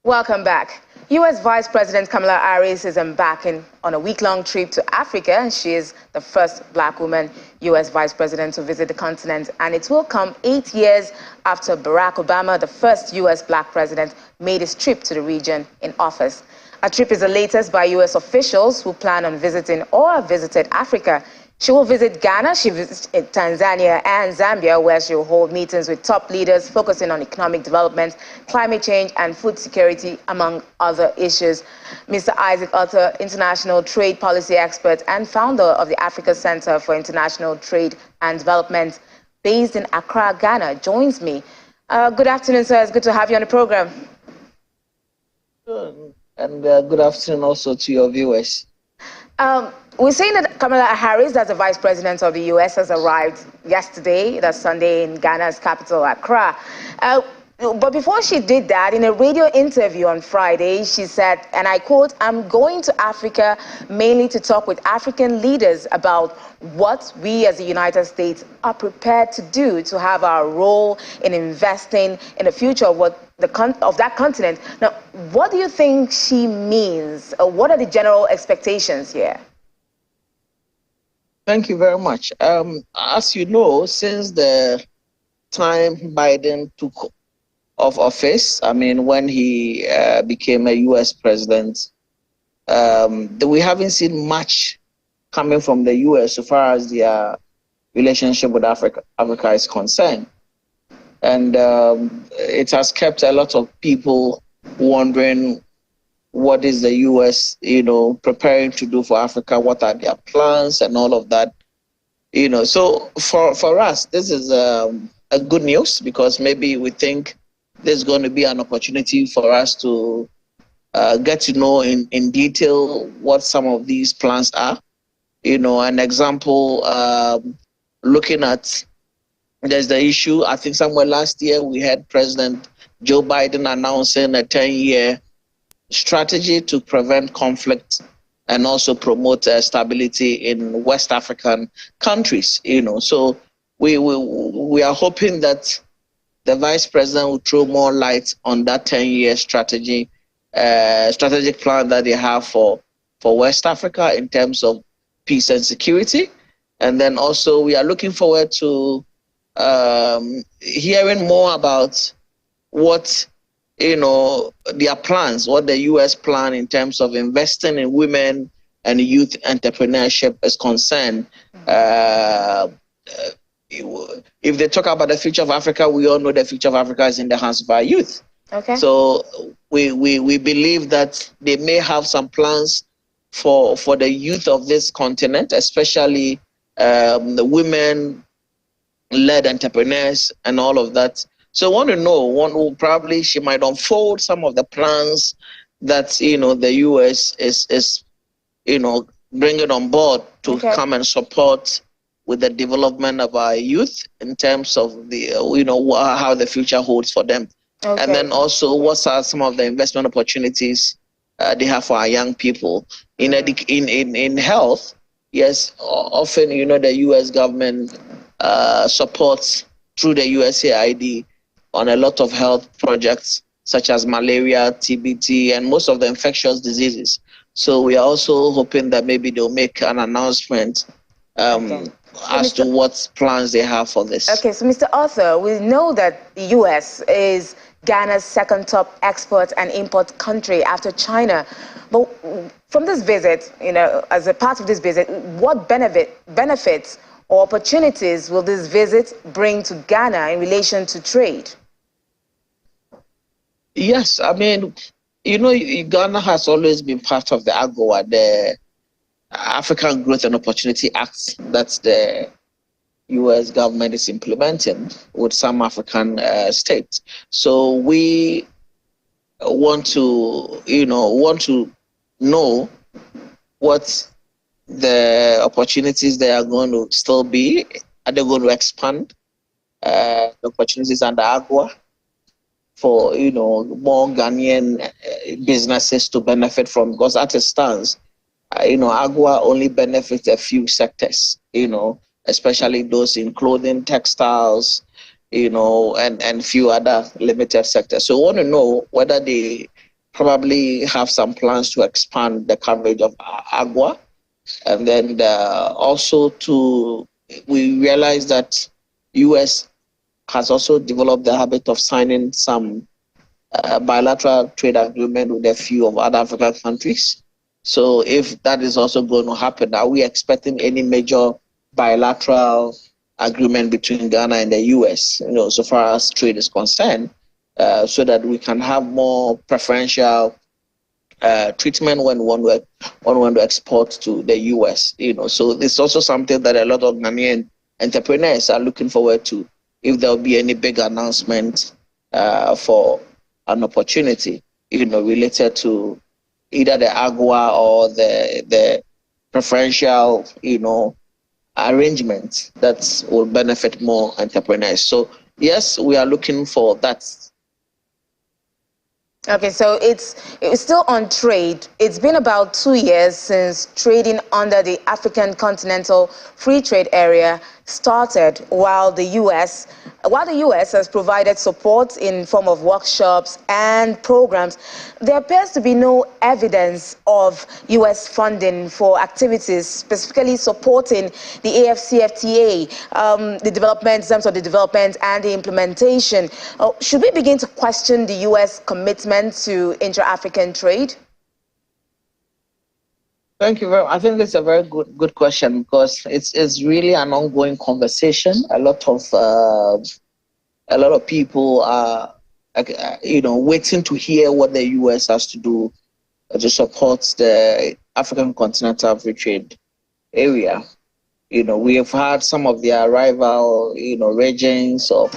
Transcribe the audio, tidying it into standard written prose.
Welcome back. U.S. Vice President Kamala Harris is embarking on a week-long trip to Africa, and she is the first black woman U.S. Vice President to visit the continent. And it will come 8 years after Barack Obama, the first U.S. black president, made his trip to the region in office. A trip is the latest by U.S. officials who plan on visiting or have visited Africa. She will visit Ghana, she visits Tanzania and Zambia, where she will hold meetings with top leaders focusing on economic development, climate change, and food security, among other issues. Mr. Isaac Arthur, international trade policy expert and founder of the Africa Center for International Trade and Development, based in Accra, Ghana, joins me. Good afternoon, sir. It's good to have you on the program. And good afternoon also to your viewers. We're saying that Kamala Harris, as the Vice President of the U.S., has arrived yesterday, that's Sunday, in Ghana's capital, Accra. But before she did that, in a radio interview on Friday, she said, and I quote, "I'm going to Africa mainly to talk with African leaders about what we as the United States are prepared to do to have our role in investing in the future of that continent." Now, what do you think she means? What are the general expectations here? Thank you very much. As you know, since the time Biden took of office, I mean, when he became a U.S. president, we haven't seen much coming from the U.S. so far as their relationship with Africa is concerned. And it has kept a lot of people wondering, what is the U.S., preparing to do for Africa? What are their plans and all of that? So for us, this is a good news, because maybe we think there's going to be an opportunity for us to get to know in detail what some of these plans are. An example, looking at, there's the issue, I think somewhere last year we had President Joe Biden announcing a 10-year strategy to prevent conflict and also promote stability in West African countries. So we are hoping that the Vice President will throw more light on that 10-year strategic plan that they have for West Africa in terms of peace and security. And then also we are looking forward to hearing more about what their plans, what the U.S. plan in terms of investing in women and youth entrepreneurship is concerned. If they talk about the future of Africa, we all know the future of Africa is in the hands of our youth. Okay. So we believe that they may have some plans for the youth of this continent, especially the women-led entrepreneurs and all of that. So I want to know, probably she might unfold some of the plans that, the U.S. is bringing on board to come and support with the development of our youth in terms of the, how the future holds for them. Okay. And then also, what are some of the investment opportunities they have for our young people in health? Yes, often, the U.S. government supports through the USAID on a lot of health projects such as malaria, TBT, and most of the infectious diseases. So we are also hoping that maybe they'll make an announcement as to what plans they have for this. Okay, so Mr. Arthur, we know that the U.S. is Ghana's second top export and import country after China. But from this visit, as a part of this visit, what benefits or opportunities will this visit bring to Ghana in relation to trade? Yes, I mean, Ghana has always been part of the AGOA, the African Growth and Opportunity Act that the U.S. government is implementing with some African states. So we want to know what the opportunities they are going to still be. Are they going to expand the opportunities under AGOA for more Ghanaian businesses to benefit from? Because at a stance, AGOA only benefits a few sectors, especially those in clothing, textiles, and few other limited sectors. So we want to know whether they probably have some plans to expand the coverage of AGWA. And then also we realize that U.S. has also developed the habit of signing some bilateral trade agreement with a few of other African countries. So if that is also going to happen, are we expecting any major bilateral agreement between Ghana and the US, so far as trade is concerned, so that we can have more preferential treatment when one want to export to the US, So it's also something that a lot of Ghanaian entrepreneurs are looking forward to, if there'll be any big announcement for an opportunity, related to either the AGWA or the preferential, arrangement that will benefit more entrepreneurs. So yes, we are looking for that. Okay, so it's still on trade. It's been about 2 years since trading under the African Continental Free Trade Area started, while the U.S. has provided support in form of workshops and programs. There appears to be no evidence of U.S. funding for activities specifically supporting the AFCFTA, the development, in terms of the development and the implementation. Should we begin to question the U.S. commitment to intra-African trade? Thank you very much. I think it's a very good question, because it's really an ongoing conversation. A lot of people are waiting to hear what the US has to do to support the African Continental Free Trade Area. We have had some of their rival regions or